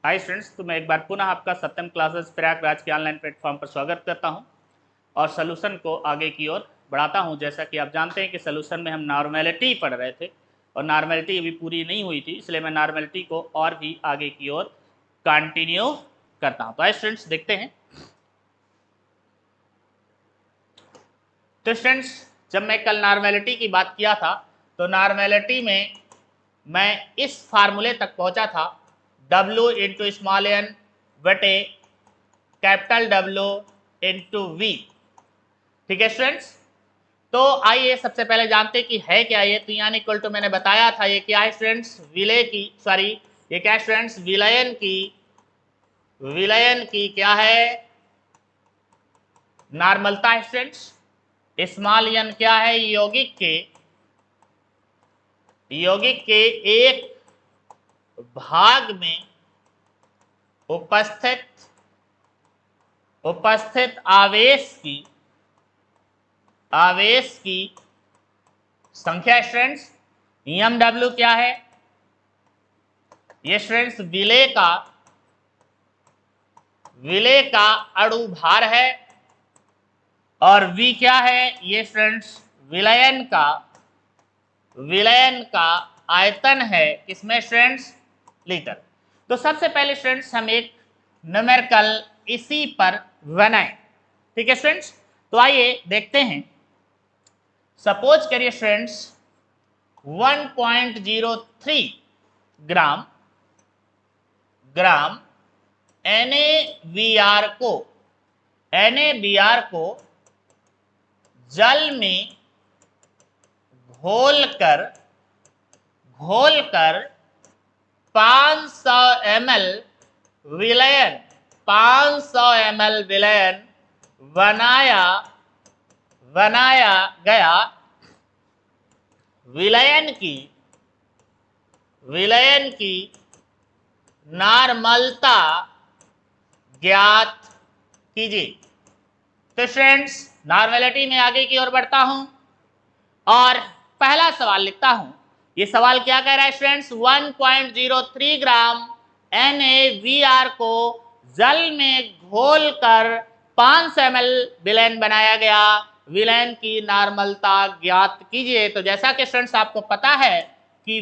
Hi friends, तो मैं एक बार पुनः आपका सत्यम क्लासेस प्रयागराज के ऑनलाइन प्लेटफॉर्म पर स्वागत करता हूं और सॉल्यूशन को आगे की ओर बढ़ाता हूं। जैसा कि आप जानते हैं कि सॉल्यूशन में हम नॉर्मेलिटी पढ़ रहे थे और नॉर्मेलिटी अभी पूरी नहीं हुई थी, इसलिए मैं नॉर्मेलिटी को और भी आगे की ओर कंटिन्यू करता हूं। तो आइए फ्रेंड्स देखते हैं। तो फ्रेंड्स, जब मैं कल नॉर्मेलिटी की बात किया था तो नॉर्मेलिटी में मैं इस फार्मूले तक पहुंचा था, W इंटू स्मॉल एन बटे कैपिटल W इंटू वी। ठीक है स्टूडेंट्स, तो आइए सबसे पहले जानते कि है क्या ये। तो यानी इक्वल टू मैंने बताया था ये क्या है स्टूडेंट्स, ये क्या है स्टूडेंट्स, विलयन की क्या है, नॉर्मलता है स्टूडेंट्स। स्मॉल एन क्या है, यौगिक के एक भाग में उपस्थित आवेश की संख्या। स्टूडेंट्स एम डब्ल्यू क्या है, ये स्टूडेंट्स विलय का अणु भार है, और v क्या है, ये स्टूडेंट्स विलयन का आयतन है। किसमें स्टूडेंट्स, लीटर। तो सबसे पहले स्टूडेंट्स हम एक न्यूमेरिकल इसी पर बनाएं। ठीक है स्टूडेंट्स, तो आइए देखते हैं। सपोज करिए स्टूडेंट्स 1.03 ग्राम NaBr को जल में घोलकर 500 ml विलयन बनाया गया। विलयन की नॉर्मलता ज्ञात कीजिए। तो स्टूडेंट्स नॉर्मलिटी में आगे की ओर बढ़ता हूं और पहला सवाल लिखता हूं। ये सवाल क्या कह रहा है स्टूडेंट्स, 1.03 ग्राम NaBr को जल में घोलकर 500 ml विलयन बनाया गया। विलयन की नॉर्मलता ज्ञात कीजिए। तो जैसा कि स्टूडेंट्स आपको पता है कि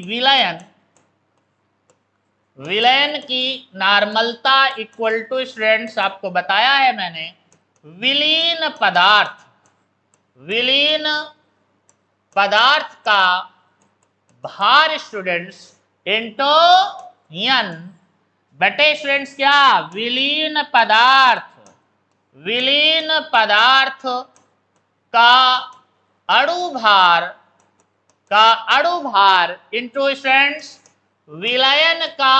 विलयन की नॉर्मलता इक्वल टू स्टूडेंट्स आपको बताया है मैंने, विलीन पदार्थ का भार स्टूडेंट्स इंटू n बटे स्टूडेंट्स क्या, विलीन पदार्थ का अणु भार इंटू स्टूडेंट्स विलयन का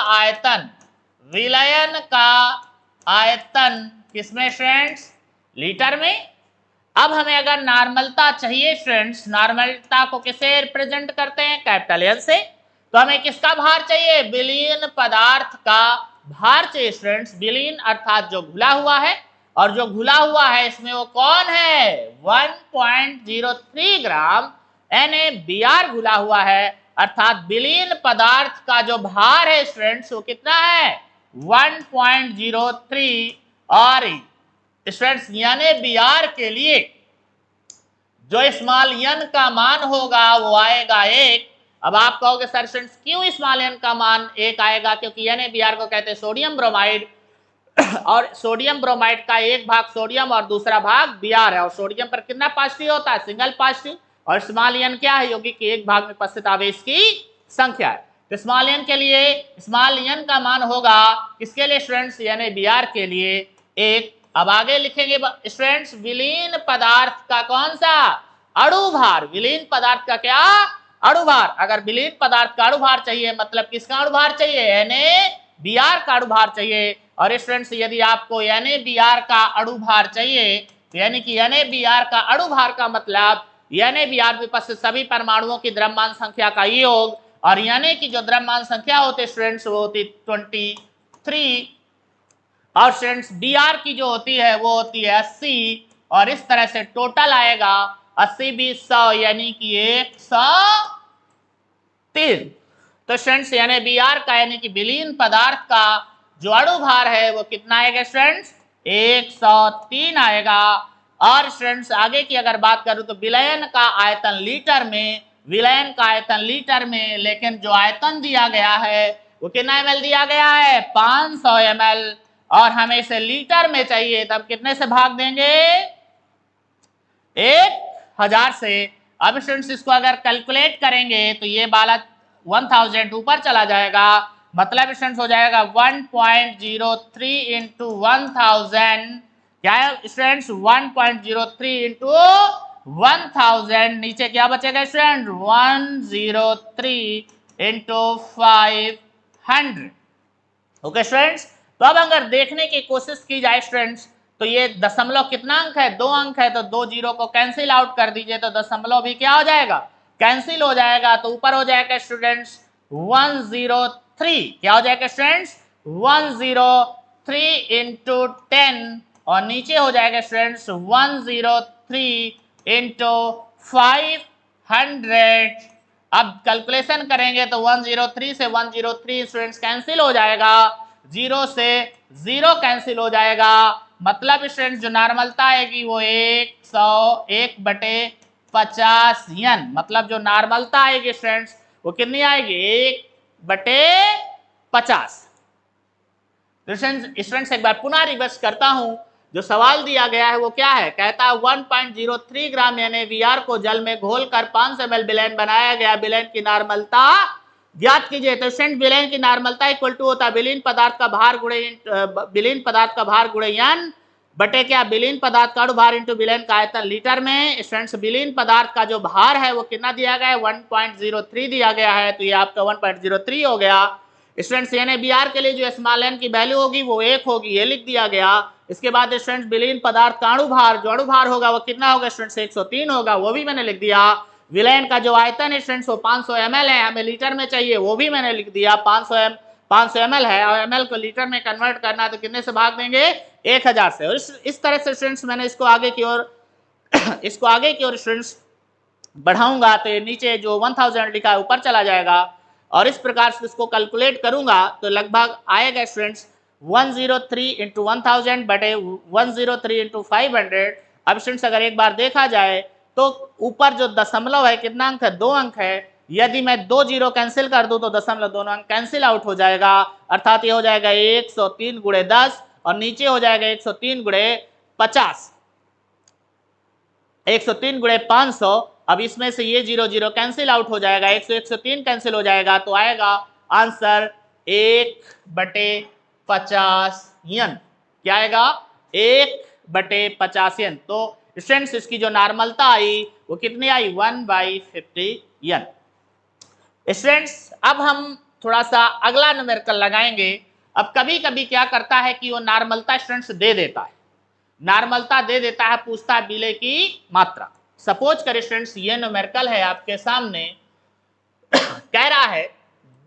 आयतन किसमें स्टूडेंट्स, लीटर में। अब हमें अगर नॉर्मलता चाहिए स्टूडेंट्स, नॉर्मलता को किसे रिप्रेजेंट करते हैं, कैपिटल एल से। तो हमें किसका भार चाहिए, विलीन पदार्थ का भार चाहिए स्टूडेंट्स। विलीन अर्थात जो घुला हुआ है, और जो घुला हुआ है इसमें वो कौन है, 1.03 ग्राम NaBr घुला हुआ है, अर्थात विलीन पदार्थ का जो भार है स्टूडेंट्स वो कितना है, 1.03। और स्टूडेंट्स NaBr के लिए जो स्मॉल n का मान होगा वो आएगा 1। अब आप कहोगे सर स्टूडेंट्स क्यों स्मॉल n का मान 1 आएगा, क्योंकि NaBr को कहते हैं सोडियम ब्रोमाइड, और सोडियम ब्रोमाइड का एक भाग सोडियम और दूसरा भाग Br है, और सोडियम पर कितना पॉजिटिव होता है, सिंगल पॉजिटिव। और स्मॉल n क्या है, यौगिक के एक भाग में उपस्थित आवेश की संख्या है। तो स्मॉल n के लिए स्मॉल n का मान होगा किसके लिए स्टूडेंट्स, NaBr के लिए 1। अब आगे लिखेंगे स्टूडेंट्स, विलीन पदार्थ का कौन सा, अणु भार। विलीन पदार्थ का क्या, अणु भार। अगर विलीन पदार्थ का अणु भार चाहिए मतलब किसका अणु भार चाहिए, NaBr का अणु भार चाहिए। और स्टूडेंट्स यदि आपको NaBr का अणु भार चाहिए, तो यानी कि NaBr का अणु भार का मतलब NaBr में उपस्थित सभी परमाणुओं की द्रव्यमान संख्या का योग, और यानी कि जो द्रव्यमान संख्या होती स्टूडेंट्स वो होती 23, और स्टूडेंट्स Br की जो होती है वो होती है 80। और इस तरह से टोटल आएगा 80 20 100 यानी कि 103। तो स्टूडेंट्स NaBr का यानी कि विलीन पदार्थ का जो अणु भार है वो कितना आएगा स्टूडेंट्स, 103 आएगा। और स्टूडेंट्स आगे की अगर बात करूं तो विलयन का आयतन लीटर में, विलयन का आयतन लीटर में, लेकिन जो आयतन दिया गया है वो कितना ml दिया गया है, 500 ml, और हमें इसे लीटर में चाहिए, तब कितने से भाग देंगे, 1000 से। अब स्टूडेंट्स इसको अगर कैलकुलेट करेंगे तो ये वाला 1000 ऊपर चला जाएगा, मतलब स्टूडेंट्स हो जाएगा 1.03 इंटू 1000, क्या है स्टूडेंट्स, 1.03 इंटू 1000, नीचे क्या बचेगा स्टूडेंट, 103 इंटू 500। ओके स्टूडेंट्स, तो अब अगर देखने की कोशिश की जाए स्टूडेंट्स, तो ये दशमलव कितना अंक है, 2 अंक है, तो 2 जीरो को कैंसिल आउट कर दीजिए, तो दशमलव भी क्या हो जाएगा, कैंसिल हो जाएगा, तो ऊपर हो जाएगा स्टूडेंट्स 103, क्या हो जाएगा स्टूडेंट्स, 103 इंटू 10, और नीचे हो जाएगा स्टूडेंट्स 103 इंटू 500। अब कैलकुलेशन करेंगे तो 103 से 103 स्टूडेंट्स कैंसिल हो जाएगा, 0 से 0 कैंसिल हो जाएगा, मतलब स्टूडेंट्स जो नॉर्मलता आएगी वो 101/50 यन, मतलब जो नॉर्मलता आएगी स्टूडेंट्स वो कितनी आएगी, 1/50। स्टूडेंट्स एक बार पुनः रिवर्स करता हूं, जो सवाल दिया गया है वो क्या है, कहता है 1.03 ग्राम NaBr को जल में घोलकर 500 ml विलयन बनाया गया, विलयन की नॉर्मलता ज्ञात कीजिए। तो स्टूडेंट विलयन की नॉर्मलता इक्वल टू होता है विलीन पदार्थ का भार गुणे विलीन पदार्थ का भार गुणे यन बटे क्या, विलीन पदार्थ का अणु भार इंटू विलयन का आयतन लीटर में। स्टूडेंट्स विलीन पदार्थ का जो भार है वो कितना दिया गया है, 1.03 दिया गया है, तो ये आपका 1.03 हो गया। स्टूडेंट्स NaBr के लिए जो स्मॉल n की वैल्यू होगी वो 1 होगी, ये लिख दिया गया। इसके बाद स्टूडेंट्स विलीन पदार्थ का अणु भार, जो अणु भार होगा वो कितना होगा स्टूडेंट्स, 103 होगा, वो भी मैंने लिख दिया। विलयन का जो आयतन है स्टूडेंट्स वो 500 ml है, हमें लीटर में चाहिए, वो भी मैंने लिख दिया, 500 ml है, और ml को लीटर में कन्वर्ट करना है तो कितने से भाग देंगे, 1000 से। और इस तरह से स्टूडेंट्स मैंने इसको आगे की ओर स्टूडेंट्स बढ़ाऊंगा तो ये नीचे जो 1000 लिखा है ऊपर चला जाएगा, और इस प्रकार से इसको कैलकुलेट करूंगा तो लगभग आएगा स्टूडेंट्स 103 इंटू 1000 बटे 103 इंटू 500। अब स्टूडेंट्स अगर एक बार देखा जाए तो ऊपर जो दशमलव है कितना अंक है, 2 अंक है, यदि मैं 2 जीरो कैंसिल कर दूं तो दशमलव दोनों अंक कैंसिल आउट हो जाएगा, अर्थात ये हो जाएगा 103 गुणे 10, और नीचे हो जाएगा 103 गुणे 50, 103 गुणे 500। अब इसमें से ये 0 0 कैंसिल आउट हो जाएगा, 103 कैंसिल हो जाएगा, तो आएगा आंसर 1/50 यन। क्या आएगा, 1/50 यन। तो स्टूडेंट्स इसकी जो नॉर्मलता आई वो कितनी आई, 1/50 यन। स्टूडेंट्स अब हम थोड़ा सा अगला न्यूमेरिकल लगाएंगे। अब कभी कभी क्या करता है कि वो नॉर्मलता स्टूडेंट्स दे देता है, नॉर्मलता दे देता है, पूछता है विलय की मात्रा। सपोज कर स्टूडेंट्स ये न्यूमेरिकल है आपके सामने, कह रहा है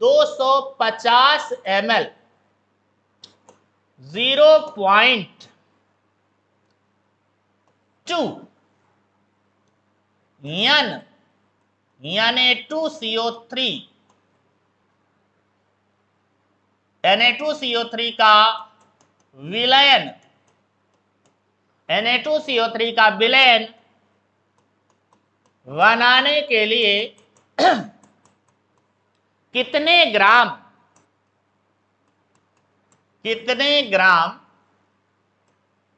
250 ml 0.2 यन Na2CO3 Na2CO3 का विलयन, Na2CO3 का विलयन बनाने के लिए कितने ग्राम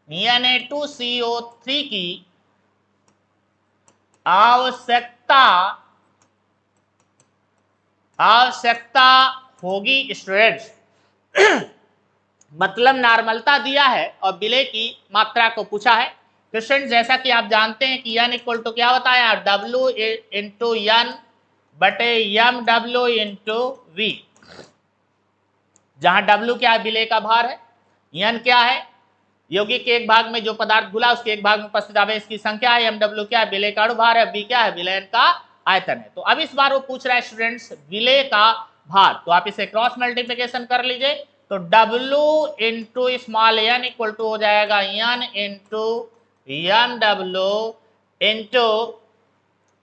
Na2CO3 की आवश्यकता होगी स्टूडेंट्स। मतलब नॉर्मलता दिया है और विलय की मात्रा को पूछा है। तो स्टूडेंट्स जैसा कि आप जानते हैं कि n इक्वल टू क्या होता है, W इंटू एन बटे MW इंटू V, जहां W क्या है, विलय का भार है, n क्या है, यौगिक के एक भाग में जो पदार्थ घुला उसके एक भाग में उपस्थित आवेश की संख्या है, MW क्या है, विलय का अणु भार है, V क्या है, विलयन का आयतन है। तो अब इस बार वो पूछ रहा है स्टूडेंट्स विलय का भार, तो आप इसे क्रॉस मल्टीप्लिकेशन कर लीजिए, तो W into small n equal to हो जाएगा n into MW into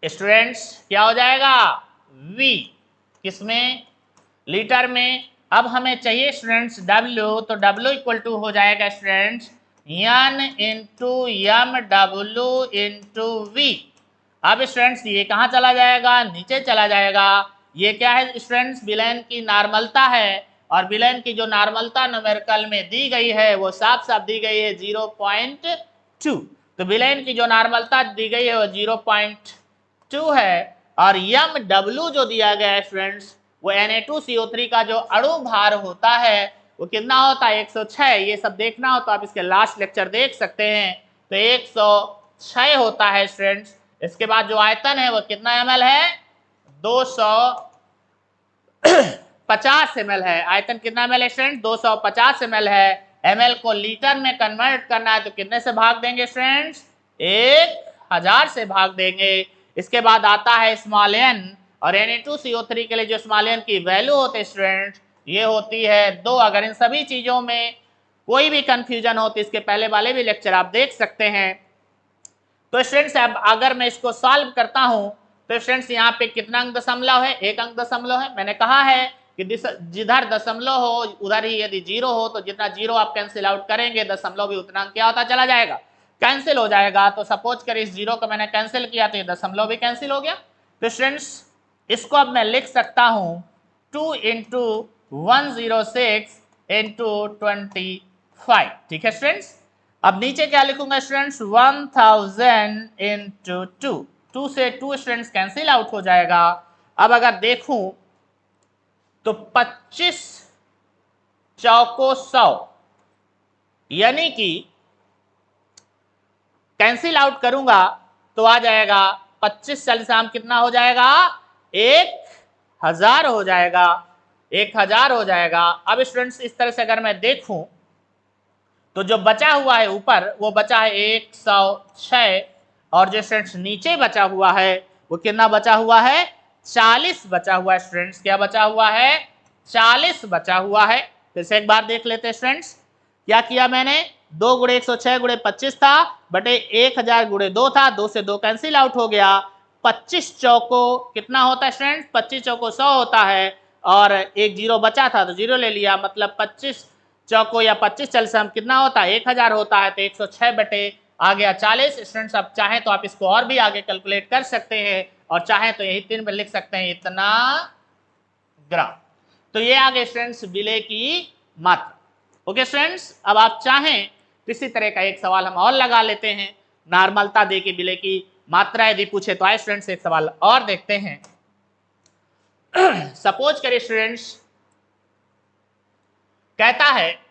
students क्या हो जाएगा V, किसमें, लीटर में, अब हमें चाहिए स्टूडेंट्स W, तो W इक्वल टू हो जाएगा students N into M W into V. अब स्टूडेंट्स ये कहाँ चला जाएगा, नीचे चला जाएगा। ये क्या है स्टूडेंट्स, विलयन की नॉर्मलता है, और विलयन की जो नॉर्मलता न्यूमेरिकल में दी गई है वो साफ साफ दी गई है 0.2। तो विलयन की जो नॉर्मलता दी गई है वो 0.2 है, और एम डब्ल्यू जो दिया गया है स्टूडेंट्स वो Na2CO3 का जो अणु भार होता है वो कितना होता है 106। ये सब देखना हो तो आप इसके लास्ट लेक्चर देख सकते हैं। तो 106 होता है स्टूडेंट्स। इसके बाद जो आयतन है वो कितना ml है, 250 ml है। आयतन कितना ml है स्टूडेंट, 250 ml है। ml को लीटर में कन्वर्ट करना है तो कितने से भाग देंगे स्टूडेंट्स, 1000 से भाग देंगे। इसके बाद आता है स्मॉल n, और Na2CO3 के लिए जो स्मॉल n की वैल्यू होती है स्टूडेंट ये होती है 2। अगर इन सभी चीजों में कोई भी कंफ्यूजन हो तो इसके पहले वाले भी लेक्चर आप देख सकते हैं। तो स्टूडेंट्स अब अगर मैं इसको सॉल्व करता हूं तो स्टूडेंट्स यहाँ पे कितना अंक दशमलव है, एक अंक दशमलव है। मैंने कहा है कि जिधर दशमलव हो उधर ही यदि जीरो हो तो जितना जीरो आप कैंसिल आउट करेंगे दशमलव भी उतना क्या होता चला जाएगा, कैंसिल हो जाएगा। तो सपोज करें इस जीरो को मैंने कैंसिल किया तो ये दशमलव भी कैंसिल हो गया। तो स्टूडेंट्स इसको अब मैं लिख सकता हूं 2 इंटू 106 इंटू 25। ठीक है स्टूडेंट्स। अब नीचे क्या लिखूंगा स्टूडेंट्स 1000 इंटू 2 से 2 स्टूडेंट्स कैंसिल आउट हो जाएगा। अब अगर देखूं तो 25 चौको 100, यानी कि कैंसिल आउट करूंगा तो आ जाएगा 25 40 कितना हो जाएगा, 1000 हो जाएगा, 1000 हो जाएगा। अब स्टूडेंट्स इस तरह से अगर मैं देखूं तो जो बचा हुआ है ऊपर वो बचा है 106, और जो स्टूडेंट्स नीचे बचा हुआ है वो कितना बचा हुआ है, 40 बचा हुआ है। स्टूडेंट्स क्या बचा हुआ है, 40 बचा हुआ है। फिर से एक बार देख लेते हैं स्टूडेंट्स, क्या किया मैंने, 2 गुणे 106 गुणे 25 था बटे 1000 गुणे 2 था, 2 से 2 कैंसिल आउट हो गया। 25 चौको कितना होता है स्टूडेंट्स, 25 चौको 100 होता है, और एक जीरो बचा था तो जीरो ले लिया, मतलब 25 चौको या 25 40 कितना होता है, 1000 होता है। तो 106 बटे आ गया 40। स्टूडेंट्स अब चाहें तो आप इसको और भी आगे कैलकुलेट कर सकते हैं, और चाहें तो यही 3 में लिख सकते हैं इतना ग्राम। तो ये आ गए स्टूडेंट्स विलेय की मात्रा। ओके स्टूडेंट्स, अब आप चाहें तो इसी तरह का एक सवाल हम और लगा लेते हैं, नॉर्मलता दे के विलेय की मात्रा यदि पूछे तो आए स्टूडेंट्स एक सवाल और देखते हैं। सपोज करिए स्टूडेंट्स कहता है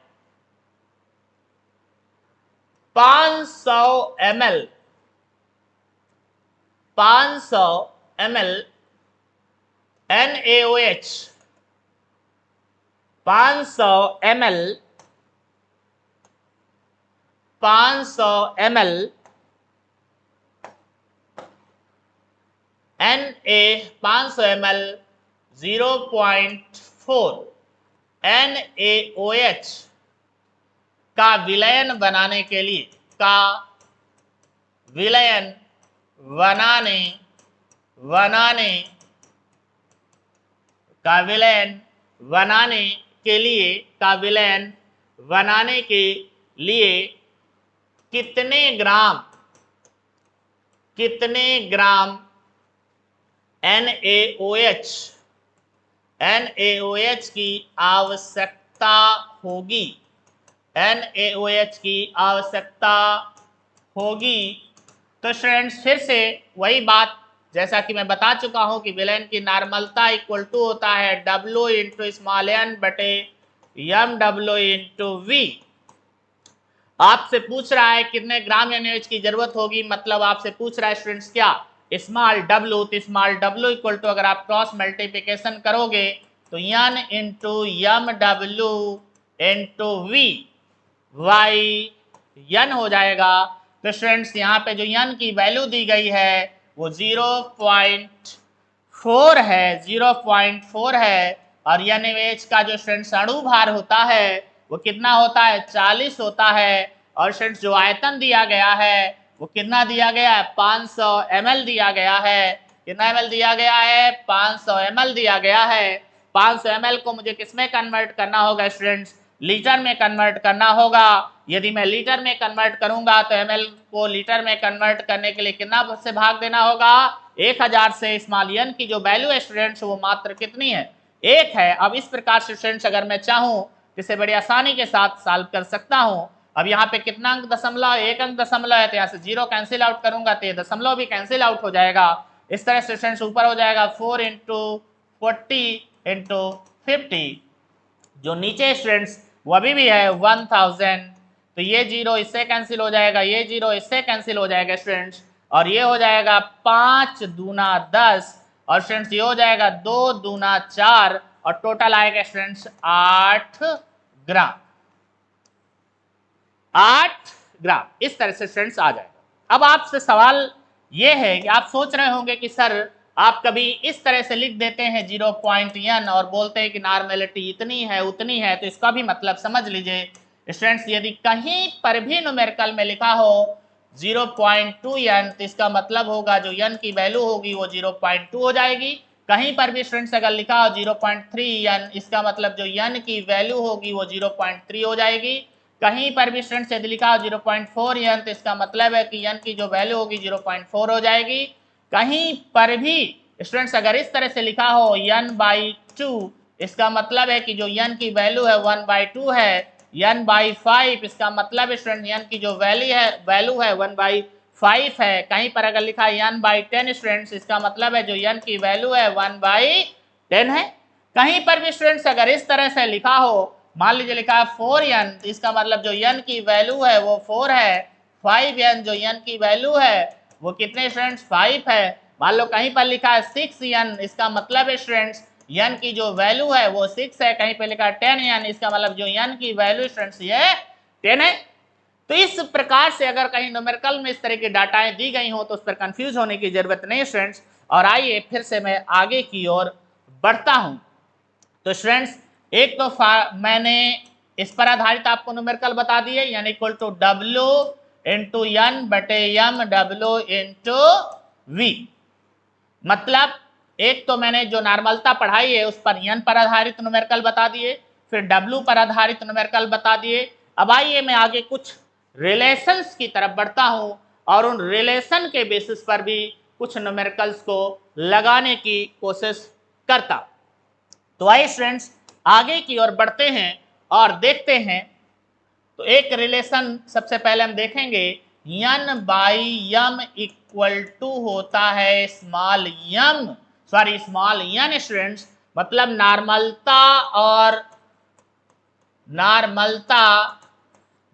500 ml NaOH 500 ml Na 0.4 NaOH का विलयन बनाने के लिए विलयन बनाने के लिए कितने ग्राम NaOH की आवश्यकता होगी, तो स्टूडेंट्स फिर से वही बात जैसा कि मैं बता चुका हूं कि विलयन की नॉर्मलता इक्वल टू होता है W इंटू स्मॉल n बटे MW इंटू V। आपसे पूछ रहा है कितने ग्राम NaOH की जरूरत होगी, मतलब आपसे पूछ रहा है स्टूडेंट्स क्या, स्मॉल w। तो स्मॉल w इक्वल टू अगर आप क्रॉस मल्टीप्लिकेशन करोगे तो n into MW into V y n हो जाएगा। तो स्टूडेंट्स यहाँ पे जो n की वैल्यू दी गई है वो 0.4 है, और NaOH का जो स्टूडेंट्स अणु भार होता है वो कितना होता है, 40 होता है। और स्टूडेंट्स जो आयतन दिया गया है वो कितना दिया गया है, 500 ml दिया गया है। कितना ml दिया गया है, 500 ml दिया गया है। 500 ml को मुझे किसमें कन्वर्ट करना होगा स्टूडेंट्स, लीटर में कन्वर्ट करना होगा। यदि मैं लीटर में कन्वर्ट करूंगा तो ml को लीटर में कन्वर्ट करने के लिए कितना से भाग देना होगा, 1000 से। स्मॉल n की जो वैल्यू है स्टूडेंट्स वो मात्र कितनी है, 1 है। अब इस प्रकार से स्टूडेंट्स अगर मैं चाहूं इसे बड़ी आसानी के साथ सॉल्व कर सकता हूं। अब यहाँ पे कितना अंक दशमलव, 1 अंक दशमलव है, तो यहाँ से 0 कैंसिल आउट करूंगा तो ये दशमलव भी कैंसिल आउट हो जाएगा। इस तरह से स्टूडेंट्स ऊपर हो जाएगा 4 × 40 × 50, जो नीचे स्टूडेंट्स वो अभी भी है 1000। तो ये 0 इससे कैंसिल हो जाएगा, ये 0 इससे कैंसिल हो जाएगा स्टूडेंट्स, और ये हो जाएगा 5 दूना 10, और स्टूडेंट्स ये हो जाएगा 2 दूना 4, और टोटल आएगा स्टूडेंट्स 8 ग्राम। 8 ग्राम इस तरह से स्टूडेंट्स आ जाएगा। अब आपसे सवाल ये है कि आप सोच रहे होंगे कि सर आप कभी इस तरह से लिख देते हैं 0.n और बोलते हैं कि नॉर्मेलिटी इतनी है उतनी है, तो इसका भी मतलब समझ लीजिए स्टूडेंट्स। यदि कहीं पर भी न्यूमेरिकल में लिखा हो 0.2n तो इसका मतलब होगा जो n की वैल्यू होगी वो 0.2 हो जाएगी। कहीं पर भी स्टूडेंट्स अगर लिखा हो 0.3n, इसका मतलब जो n की वैल्यू होगी वो 0.3 हो जाएगी। कहीं पर भी स्टूडेंट्स यदि लिखा हो 0.4n तो इसका मतलब है कि n की जो वैल्यू होगी 0.4 हो जाएगी। कहीं पर भी स्टूडेंट्स अगर इस तरह से लिखा हो n/2, इसका मतलब है कि जो n की वैल्यू है 1/2 है। n/5 इसका मतलब स्टूडेंट n की जो वैल्यू है 1/5 है। कहीं पर अगर लिखा है n/10 स्टूडेंट्स, इसका मतलब है जो n की वैल्यू है 1/10 है। कहीं पर भी स्टूडेंट्स अगर इस तरह से लिखा हो, मान लीजिए लिखा है 4n, इसका मतलब जो n की वैल्यू है वो 4 है। 5n जो n की वैल्यू है वो कितने स्टूडेंट्स 5 है। मान लो कहीं पर लिखा है 6n, इसका मतलब है स्टूडेंट्स n की जो वैल्यू है वो 6 है। कहीं पर लिखा है 10n, इसका मतलब जो n की वैल्यू स्टूडेंट्स ये 10 है। तो इस प्रकार से अगर कहीं न्यूमेरिकल में इस तरह की डाटाएं दी गई हो तो उस पर कंफ्यूज होने की जरूरत नहीं स्टूडेंट्स। और आइए फिर से मैं आगे की ओर बढ़ता हूं। तो स्टूडेंट्स एक तो मैंने इस पर आधारित आपको न्यूमेरिकल बता दिए, यानी equal to W into n बटे m W इंटू V। मतलब एक तो मैंने जो नॉर्मलता पढ़ाई है उस पर n पर आधारित न्यूमेरिकल बता दिए, फिर W पर आधारित न्यूमेरिकल बता दिए। अब आइए मैं आगे कुछ रिलेशंस की तरफ बढ़ता हूं और उन रिलेशन के बेसिस पर भी कुछ न्यूमेरिकल्स को लगाने की कोशिश करता। तो आइए स्टूडेंट्स आगे की ओर बढ़ते हैं और देखते हैं। तो एक रिलेशन सबसे पहले हम देखेंगे, n/m इक्वल टू होता है स्मॉल n स्टूडेंट्स, मतलब नॉर्मलता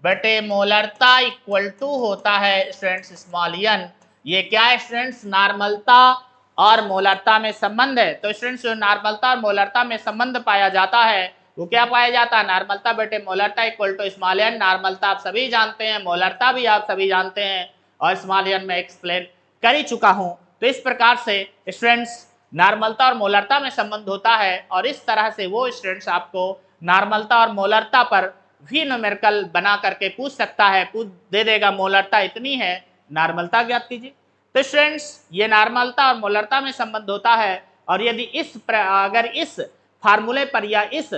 बटे मोलरता इक्वल टू होता है स्टूडेंट्स स्मॉल n। ये क्या है स्टूडेंट्स, नॉर्मलता और मोलरता में संबंध है। तो स्टूडेंट्स जो नॉर्मलता और मोलरता में संबंध पाया जाता है वो क्या पाया जाता है, नॉर्मलता बटे मोलरता इक्वल टू स्मॉल n। नॉर्मलता आप सभी जानते हैं, मोलरता भी आप सभी जानते हैं, और स्मॉल n में एक्सप्लेन कर ही चुका हूं। तो इस प्रकार से स्टूडेंट्स नॉर्मलता और मोलरता में संबंध होता है, और इस तरह से वो स्टूडेंट्स आपको नॉर्मलता और मोलरता पर भी न्यूमेरिकल बना करके पूछ सकता है, पूछ दे देगा मोलरता इतनी है, नॉर्मलता ज्ञात कीजिए। तो स्टूडेंट्स ये नॉर्मलता और मोलरता में संबंध होता है, और यदि अगर इस फार्मूले पर या इस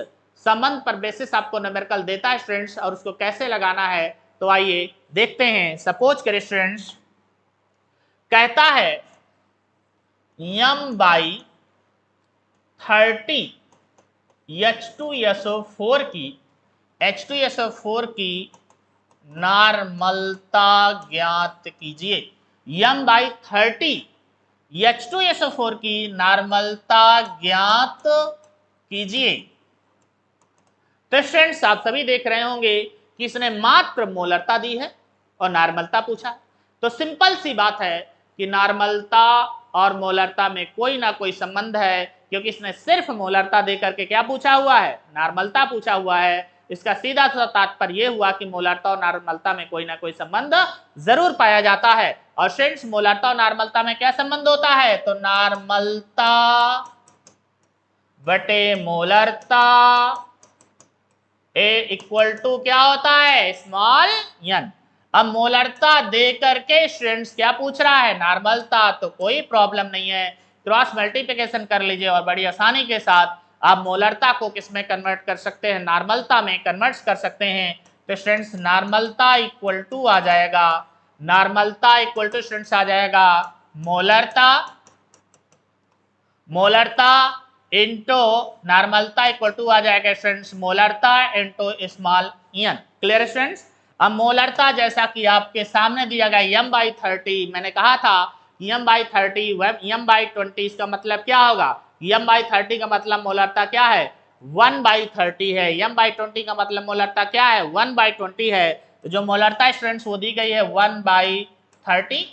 संबंध पर बेसिस आपको न्यूमेरिकल देता है स्टूडेंट्स और उसको कैसे लगाना है, तो आइए देखते हैं। सपोज करें स्टूडेंट्स कहता है m/30 H2SO4 की नॉर्मलता ज्ञात कीजिए। m/30 H2SO4 की नॉर्मलता ज्ञात कीजिए। तो स्टूडेंट्स आप सभी देख रहे होंगे कि इसने मात्र मोलरता दी है और नॉर्मलता पूछा। तो सिंपल सी बात है कि नॉर्मलता और मोलरता में कोई ना कोई संबंध है, क्योंकि इसने सिर्फ मोलरता देकर के क्या पूछा हुआ है, नॉर्मलता पूछा हुआ है। इसका सीधा सा तात्पर्य यह हुआ कि मोलरता और नॉर्मलता में कोई ना कोई संबंध जरूर पाया जाता है। और स्टूडेंट्स मोलरता और नॉर्मलता में क्या संबंध होता है, तो नॉर्मलता बटे मोलरता ए इक्वल टू क्या होता है, स्मॉल n। अब मोलरता दे करके स्टूडेंट्स क्या पूछ रहा है, नॉर्मलता, तो कोई प्रॉब्लम नहीं है, क्रॉस मल्टीप्लिकेशन कर लीजिए और बड़ी आसानी के साथ आप मोलरता को किस में कन्वर्ट कर सकते हैं, नॉर्मलता में कन्वर्ट कर सकते हैं। तो स्टूडेंट्स नॉर्मलता इक्वल टू आ जाएगा, नॉर्मलता इक्वल टू स्टूडेंट्स आ जाएगा मोलरता, मोलरता इंटू नॉर्मलता इक्वल टू आ जाएगा स्टूडेंट्स मोलरता into small n. Clear students. अब मोलरता जैसा कि आपके सामने दिया गया m/30, मैंने कहा था m/30 m/20, इसका मतलब क्या होगा, m/30 का मतलब मोलरता क्या है 1/30 है, m/20 का मतलब मोलरता क्या है 1/20 है। तो जो मोलरता स्टूडेंट्स वो दी गई है 1/30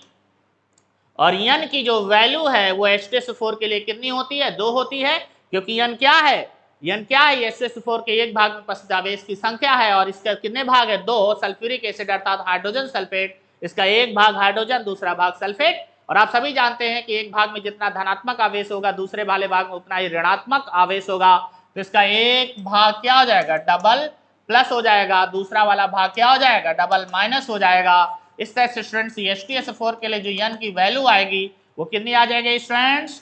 और n की जो वैल्यू है वो H2SO4 के लिए कितनी होती है 2 होती है, क्योंकि n क्या है, n क्या है H2SO4 के एक भाग में उपस्थित आवेश की संख्या है और इसका कितने भाग है 2, सल्फ्यूरिक एसिड अर्थात हाइड्रोजन सल्फेट, इसका एक भाग हाइड्रोजन दूसरा भाग सल्फेट। और आप सभी जानते हैं कि एक भाग में जितना धनात्मक आवेश होगा दूसरे वाले भाग में उतना ही ऋणात्मक आवेश होगा, तो इसका एक भाग क्या हो जाएगा डबल प्लस हो जाएगा, दूसरा वाला भाग क्या हो जाएगा डबल माइनस हो जाएगा। इस तरह से स्टूडेंट्स H2SO4 के लिए जो n की वैल्यू आएगी वो कितनी आ जाएगी स्टूडेंट्स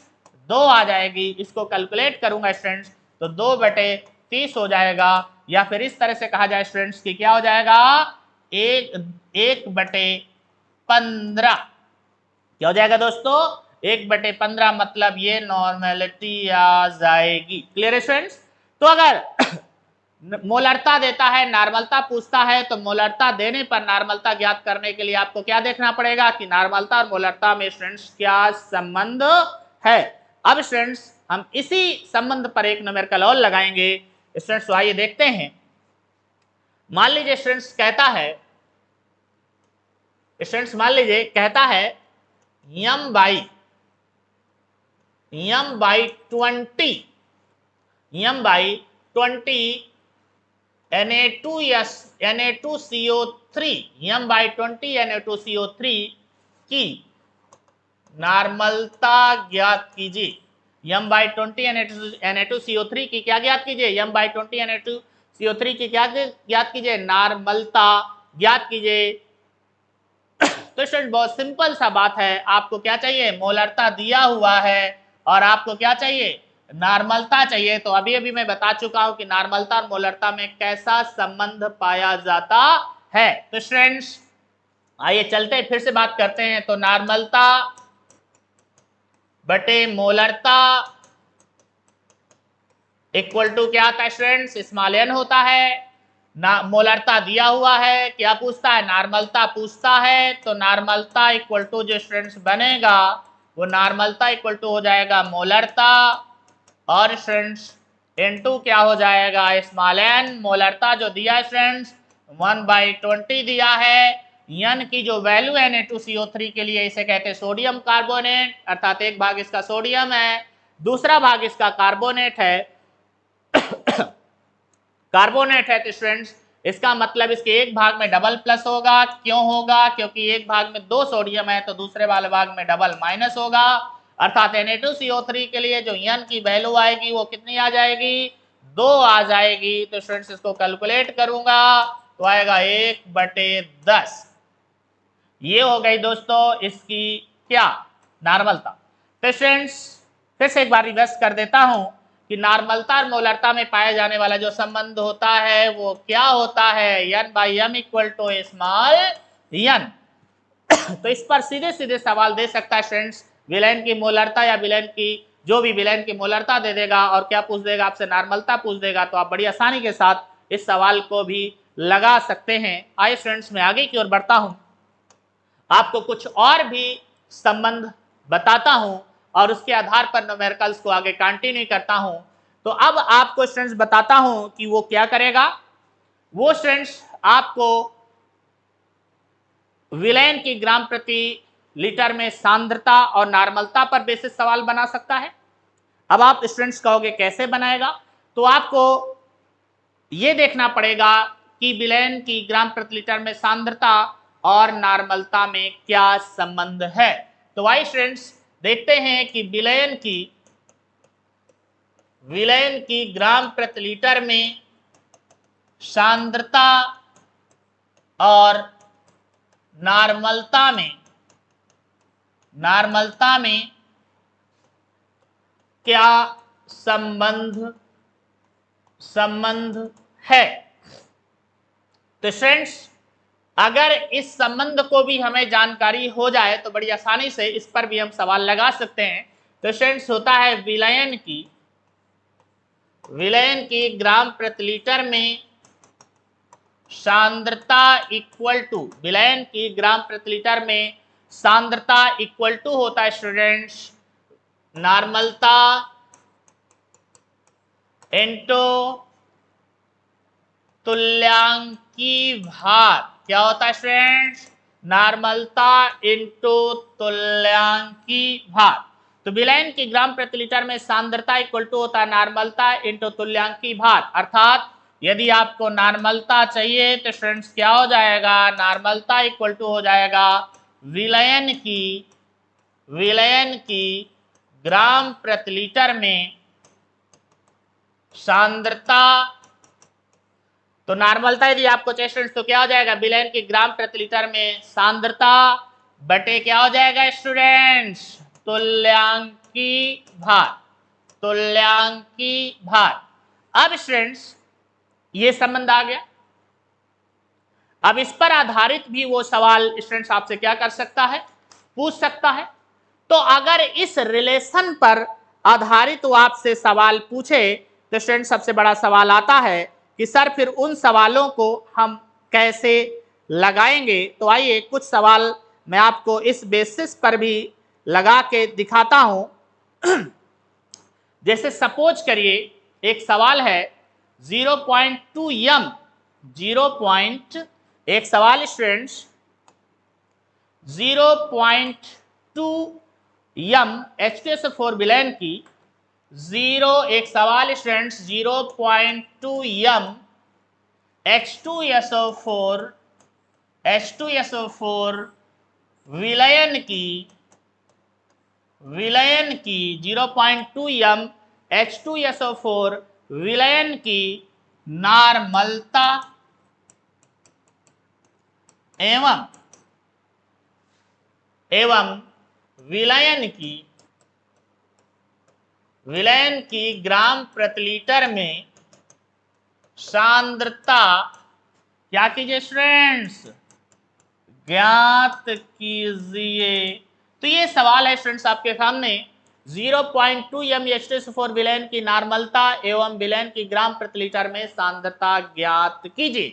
2 आ जाएगी। इसको कैलकुलेट करूंगा स्टूडेंट्स तो 2/30 हो जाएगा, या फिर इस तरह से कहा जाए स्टूडेंट्स कि क्या हो जाएगा 1/15 क्या हो जाएगा दोस्तों 1/15, मतलब ये नॉर्मेलिटी आ जाएगी। Clear students. तो अगर मोलरता देता है नॉर्मलता पूछता है तो मोलरता देने पर नॉर्मलता ज्ञात करने के लिए आपको क्या देखना पड़ेगा कि नॉर्मलता और मोलरता में स्टूडेंट्स क्या संबंध है। अब स्टूडेंट्स हम इसी संबंध पर एक न्यूमेरिकल और लगाएंगे। स्टूडेंट्स आइए देखते हैं। मान लीजिए स्टूडेंट्स कहता है, स्टूडेंट्स मान लीजिए कहता है m/20 Na2CO3 m/20 Na2CO3 की नॉर्मलता ज्ञात कीजिए। m/20 Na2CO3 की क्या ज्ञात कीजिए, m/20 Na2CO3 की क्या ज्ञात कीजिए, नॉर्मलता ज्ञात कीजिए। तो स्टूडेंट बहुत सिंपल सा बात है, आपको क्या चाहिए मोलरता दिया हुआ है और आपको क्या चाहिए नॉर्मलता चाहिए। तो अभी अभी मैं बता चुका हूं कि नॉर्मलता और मोलरता में कैसा संबंध पाया जाता है। तो स्टूडेंट्स आइए चलते फिर से बात करते हैं। तो नॉर्मलता बटे मोलरता इक्वल टू क्या आता है स्टूडेंट्स स्मॉल n होता है। मोलरता दिया हुआ है, क्या पूछता है नॉर्मलता पूछता है, तो नॉर्मलता इक्वल टू जो स्टूडेंट्स बनेगा वो नॉर्मलता इक्वल टू हो जाएगा मोलरता और स्टूडेंट्स इनटू क्या हो जाएगा स्मॉल n। मोलरता जो दिया स्टूडेंट्स 1/20 दिया है। n की जो वैल्यू है Na2CO3 के लिए इसे कहते हैं सोडियम कार्बोनेट, अर्थात एक भाग इसका सोडियम है दूसरा भाग इसका कार्बोनेट है कार्बोनेट है। तो स्टूडेंट्स इसका मतलब इसके एक भाग में डबल प्लस होगा, क्यों होगा क्योंकि एक भाग में 2 सोडियम है तो दूसरे वाले भाग में डबल माइनस होगा, अर्थात Na2CO3 के लिए जो n की वैल्यू आएगी वो कितनी आ जाएगी 2 आ जाएगी। तो स्टूडेंट्स इसको कैलकुलेट करूंगा तो आएगा 1/10। ये हो गई दोस्तों इसकी क्या नॉर्मलता। तो स्टूडेंट्स फिर से एक बार रिवर्स कर देता हूं कि नॉर्मलता और मोलरता में पाया जाने वाला जो संबंध होता है वो क्या होता है n/m equal to small n। तो इस पर सीधे सीधे सवाल दे सकता है स्टूडेंट्स विलेन की मोलरता या विलेन की जो भी विलेन की मोलरता दे देगा और क्या पूछ देगा आपसे नॉर्मलता पूछ देगा, तो आप बड़ी आसानी के साथ इस सवाल को भी लगा सकते हैं। आइए स्टूडेंट्स मैं आगे की ओर बढ़ता हूं, आपको कुछ और भी संबंध बताता हूं और उसके आधार पर न्यूमेरिकल्स को आगे कंटिन्यू करता हूं। तो अब आपको स्टूडेंट्स बताता हूं कि वो क्या करेगा। वो स्टूडेंट्स आपको विलेन की ग्राम प्रति लीटर में सांद्रता और नॉर्मलता पर बेसिस सवाल बना सकता है। अब आप स्टूडेंट्स कहोगे कैसे बनाएगा, तो आपको यह देखना पड़ेगा कि विलेन की ग्राम प्रति लीटर में सांद्रता और नॉर्मलता में क्या संबंध है। तो वाई स्टूडेंट्स देखते हैं कि विलेन की ग्राम प्रति लीटर में सांद्रता और नॉर्मलता में क्या संबंध संबंध है। तो स्टूडेंट्स अगर इस संबंध को भी हमें जानकारी हो जाए तो बड़ी आसानी से इस पर भी हम सवाल लगा सकते हैं। तो स्टूडेंट्स होता है विलयन की ग्राम प्रति लीटर में सांद्रता इक्वल टू, विलयन की ग्राम प्रति लीटर में सांद्रता इक्वल टू होता है स्टूडेंट्स नॉर्मलता इनटू तुल्यांकी भार। क्या होता है स्टूडेंट्स? नॉर्मलता इनटू तुल्यांकी भार। तो विलयन की ग्राम प्रति लीटर में सांद्रता इक्वल टू होता है नॉर्मलता इनटू तुल्यांकी भार। अर्थात यदि आपको नॉर्मलता चाहिए तो स्टूडेंट्स क्या हो जाएगा? नॉर्मलता इक्वल टू हो जाएगा विलयन की ग्राम प्रति लीटर में सांद्रता। तो नॉर्मलता यदि आपको चाहिए स्टूडेंट्स तो क्या हो जाएगा? विलयन की ग्राम प्रति लीटर में सांद्रता बटे क्या हो जाएगा स्टूडेंट्स? तुल्यांकी भार। अब स्टूडेंट्स ये संबंध आ गया। अब इस पर आधारित भी वो सवाल स्टूडेंट्स आपसे क्या कर सकता है? पूछ सकता है। तो अगर इस रिलेशन पर आधारित वो आपसे सवाल पूछे तो स्टूडेंट सबसे बड़ा सवाल आता है कि सर फिर उन सवालों को हम कैसे लगाएंगे। तो आइए कुछ सवाल मैं आपको इस बेसिस पर भी लगा के दिखाता हूं। जैसे सपोज करिए एक सवाल है 0.2 m, एक सवाल स्टूडेंट्स 0.2 m H2SO4 विलयन की एक सवाल स्टूडेंट्स 0.2 m H2SO4 विलयन की 0.2 m H2SO4 विलयन की नॉर्मलता एवं विलयन की ग्राम प्रति लीटर में सांद्रता क्या कीजिए स्टूडेंट्स? ज्ञात कीजिए। तो ये सवाल है स्टूडेंट्स आपके सामने 0.2 m H2SO4 विलयन की नॉर्मलता एवं विलयन की ग्राम प्रति लीटर में सांद्रता ज्ञात कीजिए।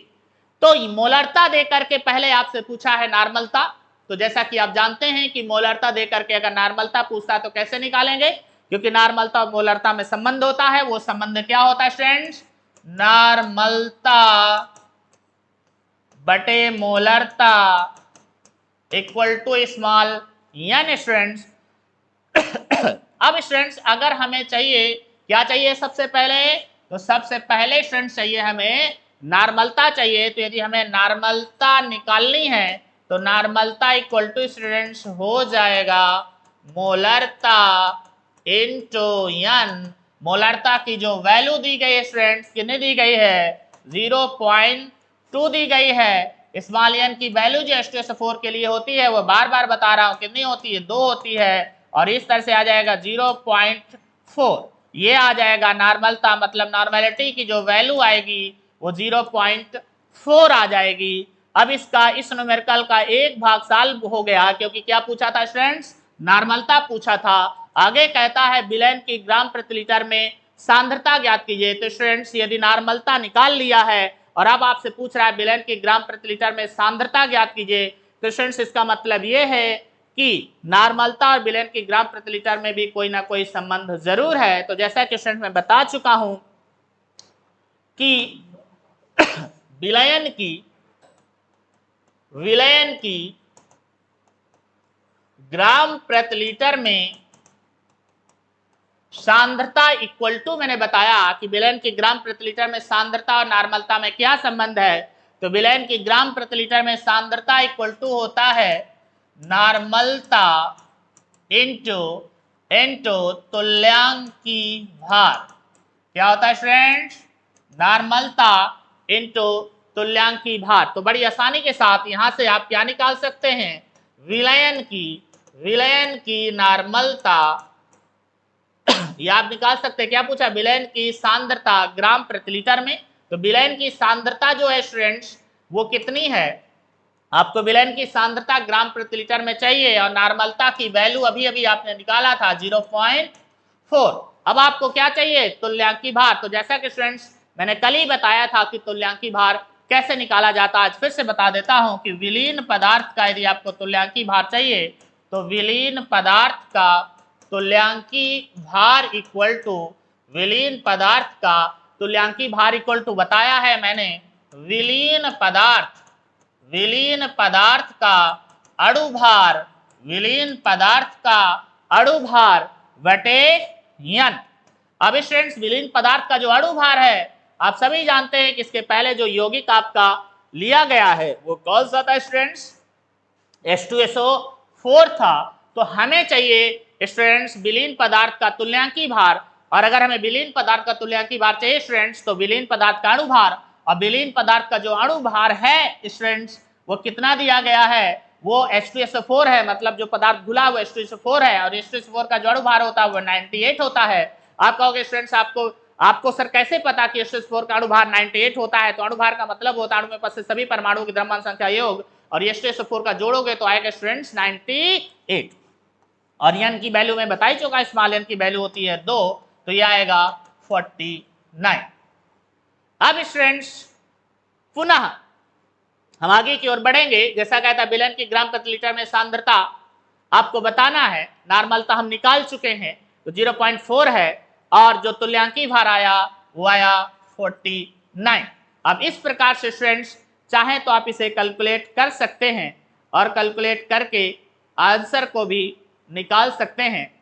तो मोलरता देकर के पहले आपसे पूछा है नॉर्मलता। तो जैसा कि आप जानते हैं कि मोलरता देकर के अगर नॉर्मलता पूछता है तो कैसे निकालेंगे? क्योंकि नॉर्मलता और मोलरता में संबंध होता है। वो संबंध क्या होता है स्टूडेंट्स? नॉर्मलता बटे मोलरता equal to small n students. अब स्टूडेंट्स अगर हमें चाहिए क्या चाहिए? सबसे पहले स्टूडेंट्स चाहिए हमें नॉर्मलता चाहिए। तो यदि हमें नॉर्मलता निकालनी है तो नॉर्मलता इक्वल टू स्टूडेंट्स हो जाएगा मोलरता इनटू n। मोलरता की जो वैल्यू दी गई है स्टूडेंट्स कितनी दी गई है? 0.2 दी गई है। स्मॉल n की वैल्यू जो H2SO4 के लिए होती है वो बार बार बता रहा हूं कितनी होती है? 2 होती है। और इस तरह से आ जाएगा 0.4। ये आ जाएगा नॉर्मलता, मतलब नॉर्मलिटी की जो वैल्यू आएगी वो 0.4 आ जाएगी। अब इसका इस न्यूमेरिकल का 1/साल हो गया क्योंकि क्या पूछा था स्टूडेंट्स? नॉर्मलता पूछा था। आगे कहता है विलयन की ग्राम प्रति लीटर में सांद्रता ज्ञात कीजिए। तो स्टूडेंट्स यदि नॉर्मलता निकाल लिया है और अब आपसे पूछ रहा है विलयन की ग्राम प्रति लीटर में सांद्रता ज्ञात कीजिए तो स्टूडेंट्स इसका मतलब ये है कि नॉर्मलता और विलयन की ग्राम प्रति लीटर में भी कोई ना कोई संबंध जरूर है। तो जैसा कि स्टूडेंट मैं बता चुका हूं कि विलयन की ग्राम प्रति लीटर में सांद्रता इक्वल टू, मैंने बताया कि विलयन की ग्राम प्रति लीटर में सांद्रता और नॉर्मलता में क्या संबंध है? तो विलयन की ग्राम प्रति लीटर में सांद्रता इक्वल टू होता है नॉर्मलता इनटू तुल्यांकी भार। क्या होता है स्टूडेंट्स? नॉर्मलता इनटू तुल्यांकी भार। तो बड़ी आसानी के साथ यहां से आप क्या निकाल सकते हैं? विलयन की नॉर्मलता ये आप निकाल सकते हैं। क्या पूछा? विलयन की सांद्रता ग्राम प्रति लीटर में। तो विलयन की सांद्रता जो है स्टूडेंट्स वो कितनी है? आपको विलयन की सांद्रता ग्राम प्रति लीटर में चाहिए और नॉर्मलता की वैल्यू अभी अभी आपने निकाला था 0.4। अब आपको क्या चाहिए? तुल्यांकी भार। तो जैसा कि स्टूडेंट्स मैंने कल ही बताया था कि तुल्यांकी भार कैसे निकाला जाता है, आज फिर से बता देता हूं कि विलीन पदार्थ का यदि आपको तुल्यांकी भार चाहिए तो विलीन पदार्थ का तुल्यांकी भार इक्वल टू विलीन पदार्थ का तुल्यांकी भार इक्वल टू बताया है मैंने विलीन पदार्थ का अणुभार, विलीन पदार्थ का अणुभार बटे यन। अब स्टूडेंट्स विलीन पदार्थ का जो अणुभार है आप सभी जानते हैं कि इसके पहले जो यौगिक आपका लिया गया है वो कौन सा था स्टूडेंट्स? H2SO4 था। तो हमें चाहिए स्टूडेंट्स विलीन पदार्थ का तुल्यांकी भार, और अगर हमें विलीन पदार्थ का तुल्यांकी भार चाहिए स्टूडेंट्स तो विलीन पदार्थ का अणुभार, और विलीन पदार्थ का जो अणुभार है स्टूडेंट्स वो कितना दिया गया है? वो H2SO4 है, मतलब जो पदार्थ घुला हुआ H2SO4 है, और H2SO4 का जो अणुभार होता है वो 98 होता है। आप कहोगे स्टूडेंट्स आपको सर कैसे पता कि H2SO4 का अणुभार 98 होता है? तो अणुभार का मतलब होता है अणु में उपस्थित सभी परमाणुओं की द्रव्यमान संख्या योग, और H2SO4 का जोड़ोगे तो आएगा स्टूडेंट्स 98। और यन की वैल्यू में बता ही चुका, स्मॉल एन की वैल्यू होती है 2, तो यह आएगा 49। अब स्टूडेंट्स पुनः हम आगे की ओर बढ़ेंगे। जैसा कहता है विलयन की ग्राम प्रति लीटर में सांद्रता आपको बताना है, नॉर्मलता हम निकाल चुके हैं तो 0.4 है, और जो तुल्यांकी भार आया वो आया 49। अब इस प्रकार से स्टूडेंट्स चाहे तो आप इसे कैलकुलेट कर सकते हैं और कैलकुलेट करके आंसर को भी निकाल सकते हैं।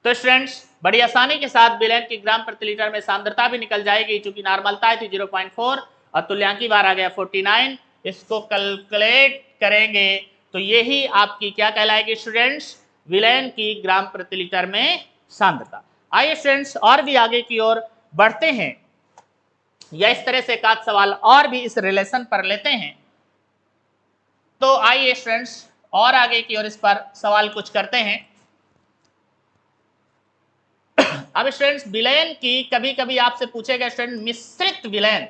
तो स्टूडेंट्स बड़ी आसानी के साथ विलयन की ग्राम प्रति लीटर में सांद्रता भी निकल जाएगी, चूंकि नॉर्मलता थी 0.4 और तुल्यांकी भार आ गया 49। इसको कैलकुलेट करेंगे तो यही आपकी क्या कहलाएगी स्टूडेंट्स? विलयन की ग्राम प्रति लीटर में सांद्रता। आइए स्टूडेंट्स और भी आगे की ओर बढ़ते हैं, या इस तरह से एक आध सवाल और भी इस रिलेशन पर लेते हैं। तो आइए स्टूडेंट्स और आगे की ओर इस पर सवाल कुछ करते हैं। अब स्टूडेंट्स विलयन की कभी कभी आपसे पूछेगा स्टूडेंट मिश्रित विलयन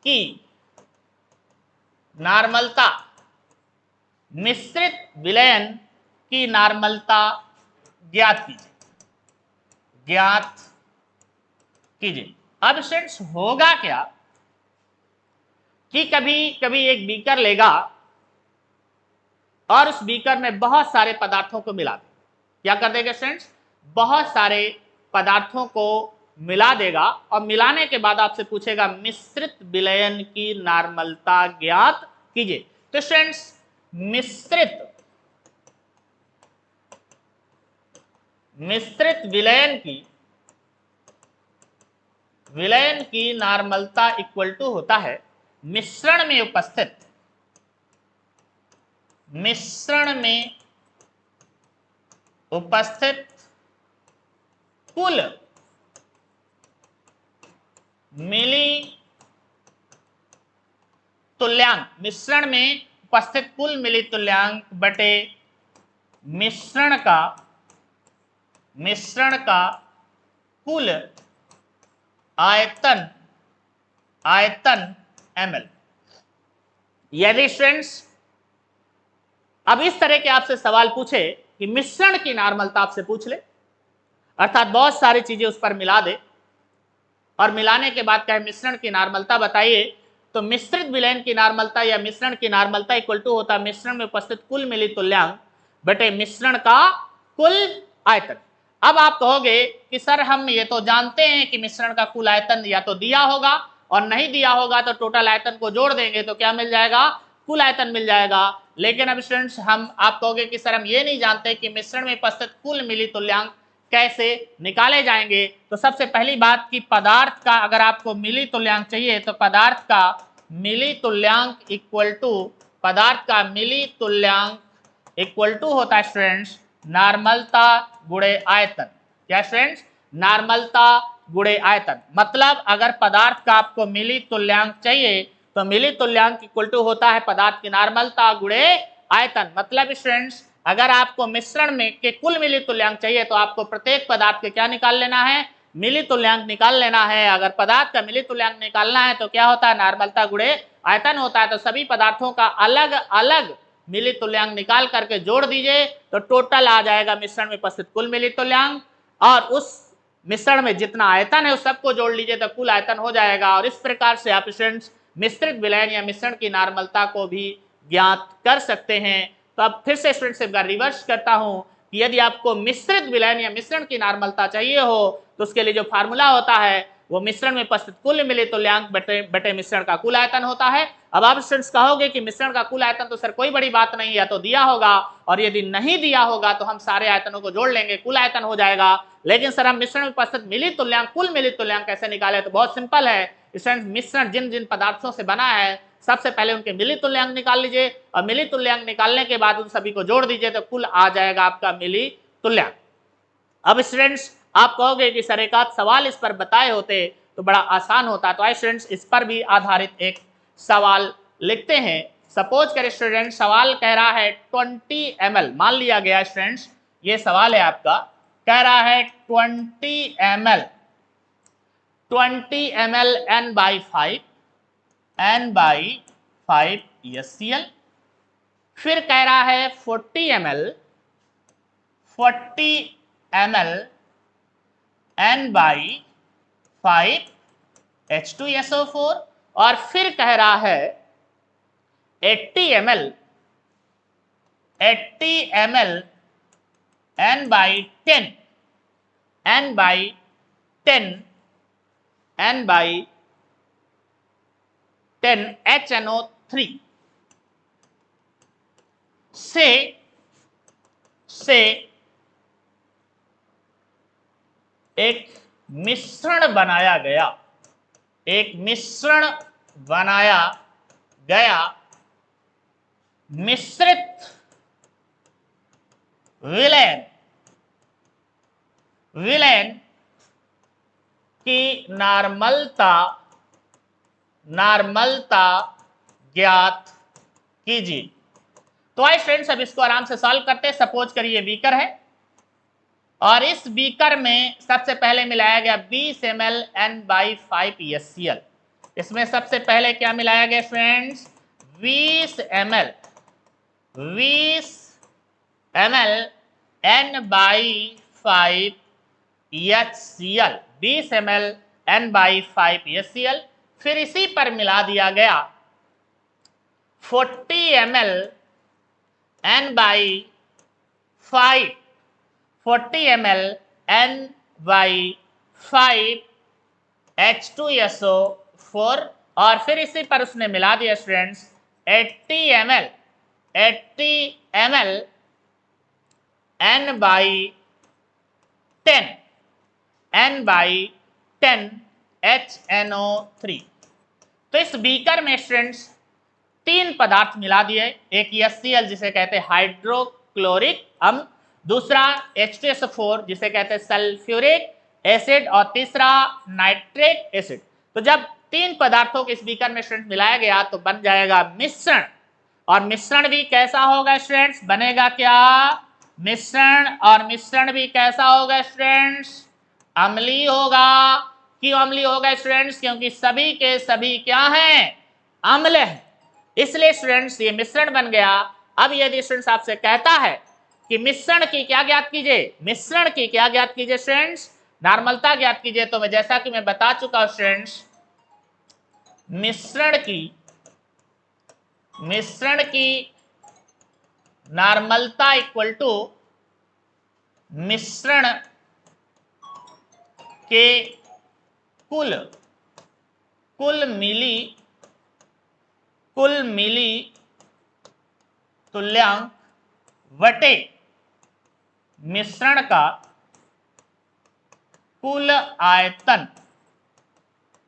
की नॉर्मलता, मिश्रित विलयन की नॉर्मलता ज्ञात कीजिए। अब स्टूडेंट्स होगा क्या कि कभी कभी एक बीकर लेगा और उस बीकर में बहुत सारे पदार्थों को मिला देगा। क्या कर देगा स्टूडेंट्स? बहुत सारे पदार्थों को मिला देगा, और मिलाने के बाद आपसे पूछेगा मिश्रित विलयन की नॉर्मलता ज्ञात कीजिए। तो स्टूडेंट्स मिश्रित विलयन की नॉर्मलता इक्वल टू होता है मिश्रण में उपस्थित कुल मिली तुल्यांक, मिश्रण में उपस्थित कुल मिली तुल्यांक बटे मिश्रण का कुल आयतन ml। यदि स्टूडेंट्स अब इस तरह के आपसे सवाल पूछे कि मिश्रण की नॉर्मलता आपसे पूछ ले, अर्थात बहुत सारी चीजें उस पर मिला दे और मिलाने के बाद कहे मिश्रण की नॉर्मलता बताइए, तो मिश्रित विलयन की नॉर्मलता या मिश्रण की नॉर्मलता इक्वल टू होता है मिश्रण में उपस्थित कुल मिली तुल्यांक बटे मिश्रण का कुल आयतन। अब आप कहोगे कि सर हम ये तो जानते हैं कि मिश्रण का कुल आयतन या तो दिया होगा, और नहीं दिया होगा तो टोटल आयतन को जोड़ देंगे तो क्या मिल जाएगा? कुल आयतन मिल जाएगा। लेकिन अब स्टूडेंट्स आप कहोगे कि सर हम ये नहीं जानते कि मिश्रण में उपस्थित कुल मिली तुल्यांक कैसे निकाले जाएंगे। तो सबसे पहली बात कि पदार्थ का अगर आपको मिली तुल्यांक चाहिए तो पदार्थ का मिली तुल्यांक इक्वल टू होता है स्टूडेंट्स नॉर्मलता गुणे आयतन। क्या स्टूडेंट्स? नॉर्मलता गुणे आयतन। मतलब अगर पदार्थ का आपको मिली तुल्यांक चाहिए तो मिली तुल्यांक इक्वल टू होता है पदार्थ की नॉर्मलता गुणे आयतन। मतलब स्टूडेंट्स अगर आपको मिश्रण में के कुल मिली तुल्यांक चाहिए तो आपको प्रत्येक पदार्थ के क्या निकाल लेना है, मिली तुल्यांक निकाल लेना है। अगर पदार्थ का मिली तुल्यांक निकालना है तो क्या होता है, नॉर्मलता गुणे आयतन होता है। तो सभी पदार्थों का अलग अलग मिली तुल्यांक निकाल करके जोड़ दीजिए तो टोटल आ जाएगा मिश्रण में उपस्थित कुल मिली तुल्यांक, और उस मिश्रण में जितना आयतन है उस सबको जोड़ लीजिए तो कुल आयतन हो जाएगा। और इस प्रकार से आप स्टूडेंट्स मिश्रित विलयन या मिश्रण की नॉर्मलता को भी ज्ञात कर सकते हैं। तो अब फिर से स्टूडेंट्स एक बार रिवर्स करता हूं कि यदि आपको मिश्रित विलयन या मिश्रण की नॉर्मलता चाहिए हो तो उसके लिए जो फार्मूला होता है वो मिश्रण में उपस्थित कुल मिले तुल्यांक बटे मिश्रण का कुल आयतन होता है। अब आप स्टूडेंट्स कहोगे कि मिश्रण का कुल आयतन तो सर कोई बड़ी बात नहीं, या तो दिया होगा, और यदि नहीं दिया होगा तो हम सारे आयतनों को जोड़ लेंगे, कुल आयतन हो जाएगा। लेकिन सर हम मिश्रण में उपस्थित मिली तुल्यांक कुल मिली तुल्यांक कैसे निकाले, तो बहुत सिंपल है। मिश्रण जिन जिन पदार्थों से बना है सबसे पहले उनके मिली तुल्यांक निकाल लीजिए, और मिली तुल्यांक निकालने के बाद उन सभी को जोड़ दीजिए तो कुल आ जाएगा आपका मिली तुल्यांक। अब स्टूडेंट्स आप कहोगे कि सर एक आध सवाल इस पर बताए होते तो बड़ा आसान होता, तो आइए स्टूडेंट्स इस पर भी आधारित एक सवाल लिखते हैं। सपोज करें स्टूडेंट सवाल कह रहा है 20 ml, मान लिया गया स्टूडेंट्स ये सवाल है आपका, कह रहा है 20 ml n/5 SCl। फिर कह रहा है 40 ml n/5 H2SO4, और फिर कह रहा है 80 ml n/10 HNO3 से एक मिश्रण बनाया गया, मिश्रित विलयन की नॉर्मलता ज्ञात कीजिए। तो आइए फ्रेंड्स अब इसको आराम से सॉल्व करते हैं। सपोज करिए बीकर है और इस बीकर में सबसे पहले मिलाया गया 20 ml n/5 SCl। इसमें सबसे पहले क्या मिलाया गया friends, 20 ml n/5 HCl, 20 ml n/5 HCl। फिर इसी पर मिला दिया गया 40 ml n/5 H2SO4, और फिर इसी पर उसने मिला दिया स्टूडेंट्स 80 ml n/10 HNO3। तो इस बीकर में स्टूडेंट्स 3 पदार्थ मिला दिए, एक HCl जिसे कहते हैं हाइड्रोक्लोरिक अम्ल, दूसरा H2SO4 जिसे कहते हैं सल्फ्यूरिक एसिड, और तीसरा नाइट्रिक एसिड। तो जब 3 पदार्थों को इस बीकर में स्टूडेंट्स मिलाया गया तो बन जाएगा मिश्रण, और मिश्रण भी कैसा होगा स्टूडेंट्स, बनेगा क्या, मिश्रण, और मिश्रण भी कैसा होगा स्टूडेंट्स, अम्लीय होगा। क्यों अम्लीय होगा स्टूडेंट्स, क्योंकि सभी के सभी क्या हैं, अम्ल है, इसलिए स्टूडेंट्स ये मिश्रण बन गया। अब यदि स्टूडेंट्स आपसे कहता है कि मिश्रण की क्या ज्ञात कीजिए, मिश्रण की क्या ज्ञात कीजिए स्टूडेंट्स, नॉर्मलता ज्ञात कीजिए, तो मैं जैसा कि मैं बता चुका हूं स्टूडेंट्स मिश्रण की नॉर्मलता इक्वल टू मिश्रण के कुल मिली तुल्यांक बटे मिश्रण का कुल आयतन,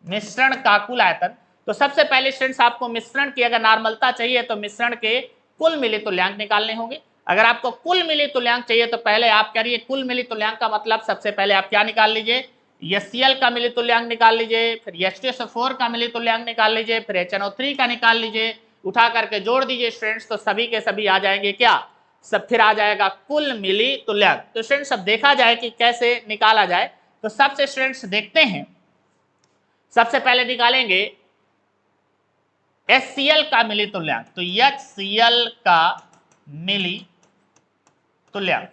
मिश्रण का कुल आयतन। तो सबसे पहले स्टूडेंट्स आपको मिश्रण की अगर नॉर्मलता चाहिए तो मिश्रण के कुल मिली तुल्यांक निकालने होंगे। अगर आपको कुल मिली तुल्यांक चाहिए तो पहले आप करिए कुल मिली तुल्यांक का मतलब सबसे पहले आप क्या निकाल लीजिए, HCl का मिली तुल्यांक निकाल लीजिए, फिर H2SO4 का मिली तुल्यांक निकाल लीजिए, फिर HNO3 का निकाल लीजिए, उठा करके जोड़ दीजिए स्टूडेंट्स, तो सभी के सभी आ जाएंगे क्या, सब फिर आ जाएगा कुल मिली तुल्यांक। तो स्टूडेंट्स अब देखा जाए कि कैसे निकाला जाए, तो सबसे स्टूडेंट्स देखते हैं, सबसे पहले निकालेंगे HCl का मिली तुल्यांक, तो HCl का मिली तुल्यांक।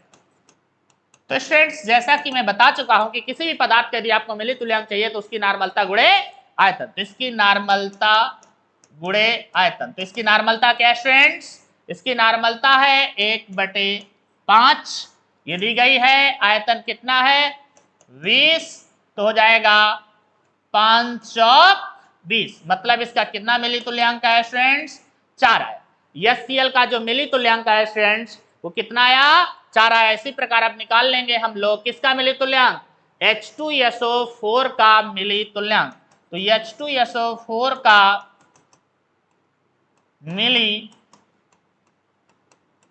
तो स्टूडेंट्स जैसा कि मैं बता चुका हूं कि किसी भी पदार्थ का यदि आपको मिली तुल्यांक चाहिए तो उसकी नार्मलता गुणे आयतन, तो इसकी नार्मलता गुणे आयतन, तो इसकी नार्मलता क्या है स्टूडेंट्स, इसकी नार्मलता है 1/5, ये दी गई है, आयतन कितना है 20, तो हो जाएगा 5 चौक 20, मतलब इसका कितना मिली तुल्यांक है स्टूडेंट्स, 4 आया। HCl का जो मिली तुल्यांक है स्टूडेंट्स वो कितना आया, 4 आया। इसी प्रकार अब निकाल लेंगे हम लोग किसका मिली तुल्यांक, H2SO4 का मिली तुल्यांक, तो H2SO4 का मिली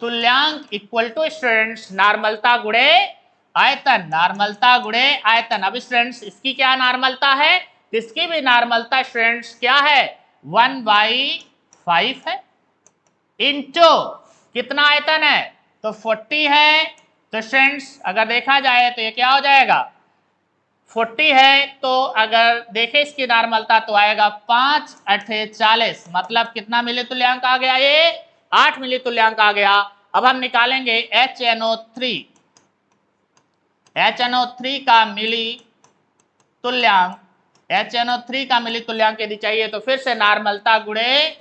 तुल्यांक इक्वल टू स्टूडेंट्स नार्मलता गुणे आयतन, नार्मलता गुणे आयतन। अब स्टूडेंट्स इसकी क्या नार्मलता है, इसकी भी नार्मलता स्टूडेंट्स क्या है 1/5 है, इंटू कितना आयतन है, तो 40 है, तो स्टूडेंट्स अगर देखा जाए तो ये क्या हो जाएगा 40 है, तो अगर देखें इसकी नार्मलता तो आएगा 5 8 40, मतलब कितना मिली तुल्यांक आ गया, ये 8 मिली तुल्यांक आ गया। अब हम निकालेंगे HNO3 का मिली तुल्यांक, HNO3 का मिली तुल्यांक यदि चाहिए तो फिर से नार्मलता गुणे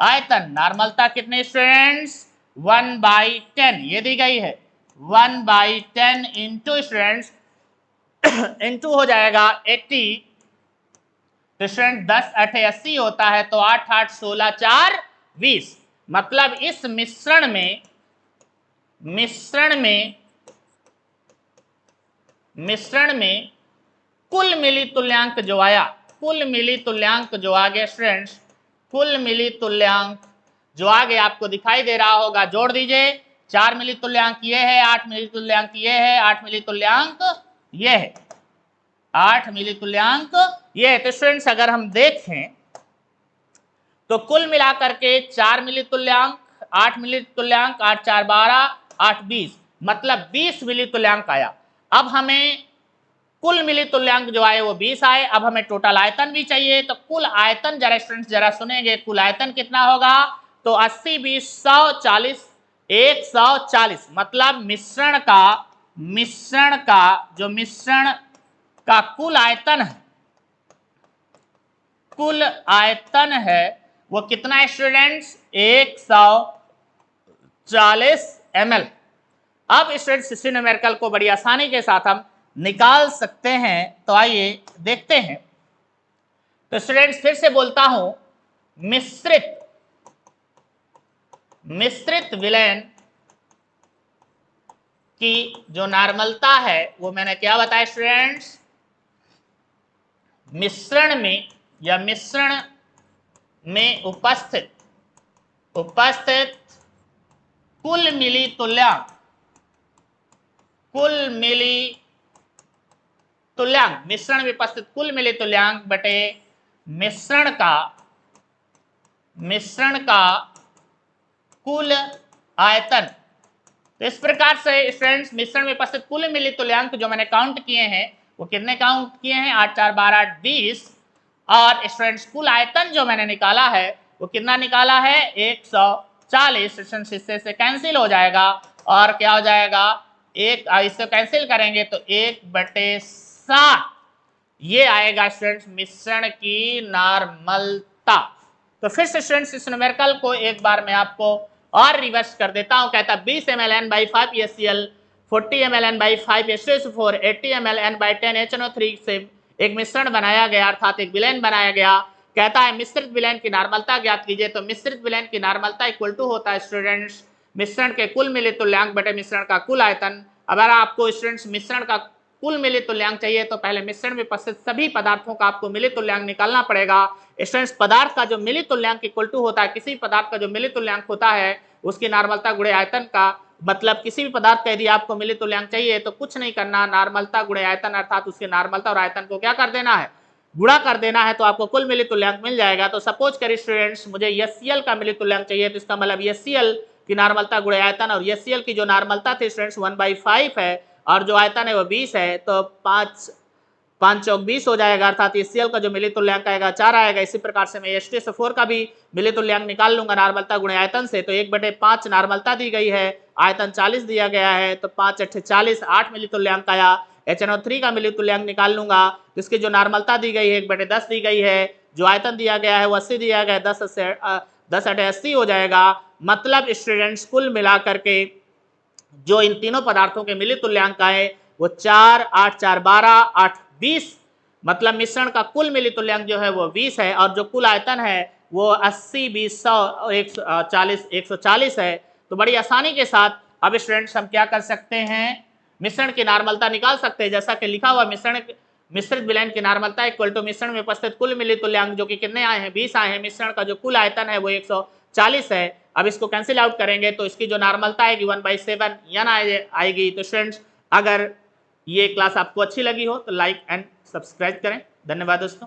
आयतन, नार्मलता कितने स्टूडेंट्स 1/10 ये दी गई है, 1/10 इंटू स्टूडेंट्स इंटू हो जाएगा 80, तो स्टूडेंट 10 8 80 होता है, तो 8 8 16 4 20, मतलब इस मिश्रण में कुल मिली तुल्यांक जो आया, कुल मिली तुल्यांक जो आ गया स्टूडेंट्स, कुल मिली तुल्यांक जो आगे आपको दिखाई दे रहा होगा, जोड़ दीजिए, 4 मिली तुल्यांक ये है, 8 मिली तुल्यांक ये है, 8 मिली तुल्यांक ये है, 8 मिली तुल्यांक ये है। तो स्टूडेंट्स अगर हम देखें तो कुल मिलाकर के 4 मिली तुल्यांक, 8 मिली तुल्यांक, 8 4 12, 8 20, मतलब 20 मिली तुल्यांक आया। अब हमें कुल मिली तुल्यांक जो आए वो 20 आए, अब हमें टोटल आयतन भी चाहिए, तो कुल आयतन जरा स्टूडेंट्स जरा सुनेंगे, कुल आयतन कितना होगा, तो 80 20 140 140, मतलब मिश्रण का कुल आयतन है वो कितना है स्टूडेंट्स 140 ml। अब स्टूडेंट्स इसी न्यूमेरिकल को बड़ी आसानी के साथ हम निकाल सकते हैं, तो आइए देखते हैं। तो स्टूडेंट्स फिर से बोलता हूं, मिश्रित विलयन की जो नार्मलता है वो मैंने क्या बताया स्टूडेंट्स, मिश्रण में उपस्थित कुल मिली तुल्यांक मिश्रण में उपस्थित कुल मिली तुल्यांक बटे मिश्रण का कुल आयतन। तो इस प्रकार से स्टूडेंट्स मिश्रण में उपस्थित कुल मिली तुल्यांक जो मैंने काउंट किए हैं वो कितने काउंट किए हैं 8 4 12 20, और स्टूडेंट्स कुल आयतन जो मैंने निकाला है वो कितना निकाला है 140। स्टूडेंट्स इससे से कैंसिल हो जाएगा और क्या हो जाएगा, एक इससे कैंसिल करेंगे तो 1/7 ये आएगा स्टूडेंट्स मिश्रण की नार्मलता। तो फिर से स्टूडेंट्स इस न्यूमेरिकल को एक बार मैं आपको और रिवर्स कर देता हूं, कहता 20 ml N/5 HCl, 40 ml N/5 H2SO4, 80 ml N/10 HNO3 से एक मिश्रण बनाया गया, अर्थात एक विलयन बनाया गया। कहता है मिश्रित विलयन की नार्मलता ज्ञात कीजिए, तो मिश्रित विलयन की नार्मलता इक्वल टू होता है स्टूडेंट्स मिश्रण के कुल मिले तुल्यांक बटे मिश्रण का कुल आयतन। अगर आपको स्टूडेंट्स मिश्रण का कुल मिले तुल्यांक चाहिए तो पहले मिश्रण में उपस्थित सभी पदार्थों का आपको मिले तुल्यांक निकालना पड़ेगा। स्टूडेंट्स पदार्थ का जो मिले तुल्यांक इक्वल टू होता है, किसी पदार्थ का जो मिले तुल्यांक होता है उसकी नार्मलता गुणे आयतन का मतलब किसी भी पदार्थ का यदि आपको मिलित तुल्यांक चाहिए तो कुछ नहीं करना, नार्मलता गुणे आयतन अर्थात उसके नार्मलता और आयतन को क्या कर देना है, गुणा कर देना है, तो आपको कुल मिलित तुल्यांक मिल जाएगा। तो सपोज करिए स्टूडेंट्स मुझे एचसीएल का मिलित तुल्यांक चाहिए, तो इसका मतलब एचसीएल की नार्मलता गुणे आयतन, और एचसीएल की जो नार्मलता थी स्टूडेंट्स 1/5 है और जो आयतन है वो 20 है, तो 5 चौक 20 हो जाएगा, अर्थात एचसीएल का जो मिलित तुल्यांक आएगा 4 आएगा। इसी प्रकार से मैं H2SO4 का भी मिलित तुल्यांक निकाल लूंगा नार्मलता गुणे आयतन से, तो 1/5 नार्मलता दी गई है, आयतन 40 दिया गया है, तो 5 × 40 8 मिलित तुल्यांक आया। HNO3 का मिलित तुल्यांक निकाल लूंगा, तो इसकी जो नार्मलता दी गई है 1/10 दी गई है, जो आयतन दिया गया है वो 80 दिया गया है, 10 × 80 हो जाएगा। मतलब स्टूडेंट्स कुल मिलाकर के जो इन तीनों पदार्थों के मिलित तुल्यांक आए वो 4 8 4 12 8 20, मतलब मिश्रण का कुल मिलित तुल्यांक जो है वो 20 है, और जो कुल आयतन है वो 80 20 100 और 140 है। तो बड़ी आसानी के साथ अब स्टूडेंट्स हम क्या कर सकते हैं, मिश्रण की नार्मलता निकाल सकते हैं। जैसा कि लिखा हुआ मिश्रित विलयन की नार्मलता इक्वल टू मिश्रण में उपस्थित कुल मिलित तुल्यांक, जो कि कितने आए हैं 20 आए हैं, मिश्रण का जो कुल आयतन है वो 140 है। अब इसको कैंसिल आउट करेंगे तो इसकी जो नार्मलता आएगी 1/7 n आएगी। तो स्टूडेंट्स अगर ये क्लास आपको अच्छी लगी हो तो लाइक एंड सब्सक्राइब करें। धन्यवाद दोस्तों।